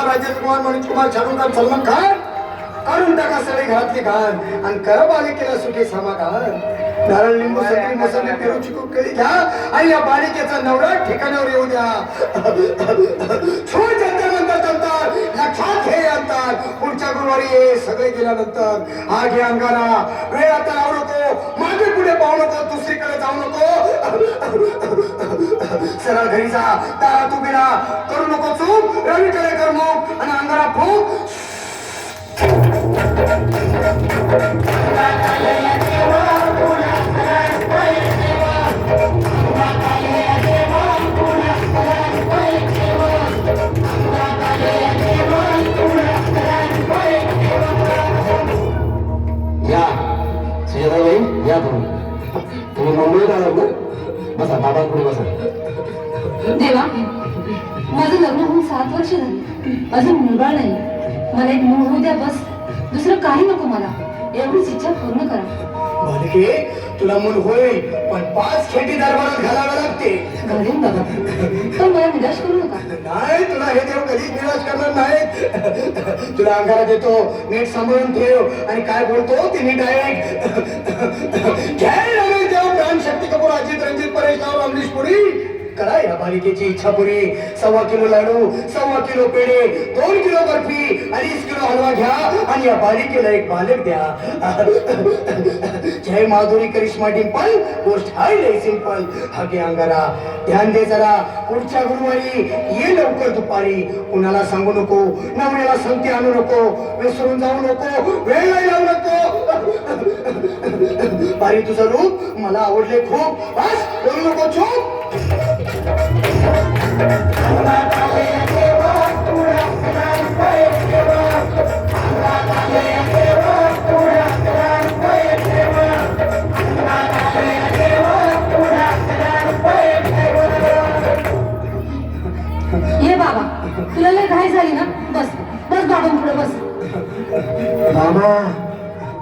कुमार, राजेंद्र कुमार, मनोज कुमार, शाहरुख खान, सलमान खान काढून टाका सगळे घरातली घाण आणि करा बालिकेला सुखी समाधान. नारळ, लिंबू, संत्री, मोसंबी, पेरू, चिकू, केळी घ्या आणि या बालिकेचा नवरा ठिकाणावर येऊ द्या. छोट नंतर लक्षात घे अंतर. पुढच्या गुरुवारी ये सगळे गेल्यानंतर. हा घे अंगारा, वेळ आता लावू नको, मागे पुढे पाहू नको, दुसरीकडे जाऊ नको. सरळ घरी जा, दारात उभी राहा, करू नको चूक, रवीकडे कर मुख आणि अंगारा फूक. या शेजारी या तुम्ही मुंबईला आलात ना? बसा, बाबा पुढे बसा. देवा, माझं लग्न होऊन 7 वर्ष झाली, अजून मुलगा नाही. मला एक मूल होऊ द्या बस, दुसरं काही नको मला. एवढीच इच्छा पूर्ण करा. बालिके, तुला मूल होईल पण 5 खेटी दरबारात घालावे लागते. घालीन बाबा, पण मला निराश करू नका. नाही, तुला हे देव कधीच निराश करणार नाही. तुला अंगारा देतो, नीट सांभाळून ठेव आणि काय बोलतो ते नीट ऐक. जय रमेश देव, प्राण शक्ती कपूर, अजित रंजित, परेश राव, अमरीश पुरी. करा या बालिकेची इच्छा पुरी. 1.25 किलो लाडू, 1.25 किलो पेढे, 2 किलो बर्फी, 2.5 किलो हलवा घ्या आणि या बालिकेला एक बालक द्या. जय माधुरी, करिश्मा, डिंपल, गोष्ट हाय लय सिंपल. हा घे अंगारा, ध्यान दे जरा. पुढच्या गुरुवारी ये लवकर दुपारी. कुणाला सांगू नको, नवऱ्याला संगती आणू नको, विसरून जाऊ नको, वेळ नाही लावू नको. बारी, तुझं रूप मला आवडले खूप. बस, बोलू नको, चूप. ये बाबा, तुला लय घाई झाली ना? बस बस बाबा, पुढे बस. बाबा,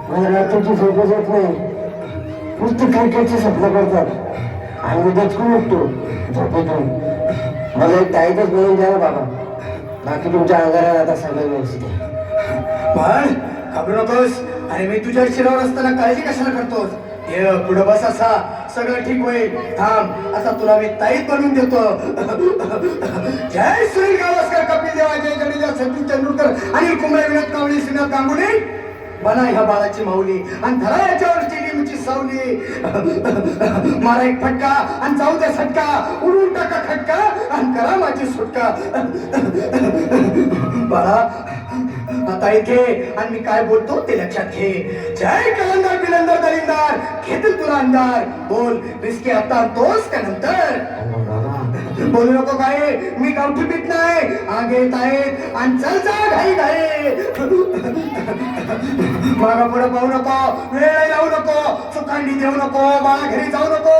मला रात्रीची झोपच येत नाही. नुसतं क्रिकेटचे स्वप्न करतात आणि दचकून उठतो झोपेतून. मला एक टाईटच मिळून द्या ना बाबा. बाकी तुमच्या अंगारात आता सगळं व्यवस्थित आहे. पण घाबरू नकोस. अरे मी तुझ्या शिरावर असताना काळजी कशाला करतोस? ये पुढे बस, असा सगळं ठीक होईल. थांब, आता तुला मी ताईत बनवून देतो. जय सुनील गावस्कर, कपिल देव, जय जडेजा, सचिन तेंडुलकर, अनिल कुंबळे, विनोद कावळे, श्रीनाथ गांगुली. बना ह्या बाळाची माऊली आणि धरा याच्यावर चिलीमची सावली. मारा एक फटका आणि जाऊ द्या सटका, उडून टाका खटका आणि करा माझी सुटका. बाळा, आता इथे आणि मी काय बोलतो ते लक्षात घे. जय कलंदर, बिलंदर, दलिंदर, घेतील तुला अंधार. बोल, रिस्की आता आणतोस का नंतर? बोलू नको काय, मी गावठी पीत नाही. आगे येत आहेत आणि चल जा घाई घाई. मागा पुढे पाहू नको, वेळ लावू नको, चुकांडी देऊ नको, बाळा घरी जाऊ नको.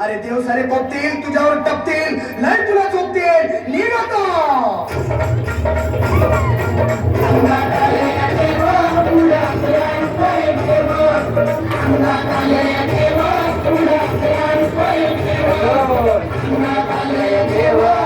अरे देव सारे कोपतील, तुझ्यावर टपतील, नाही तुला चोपतील. निघतो देवा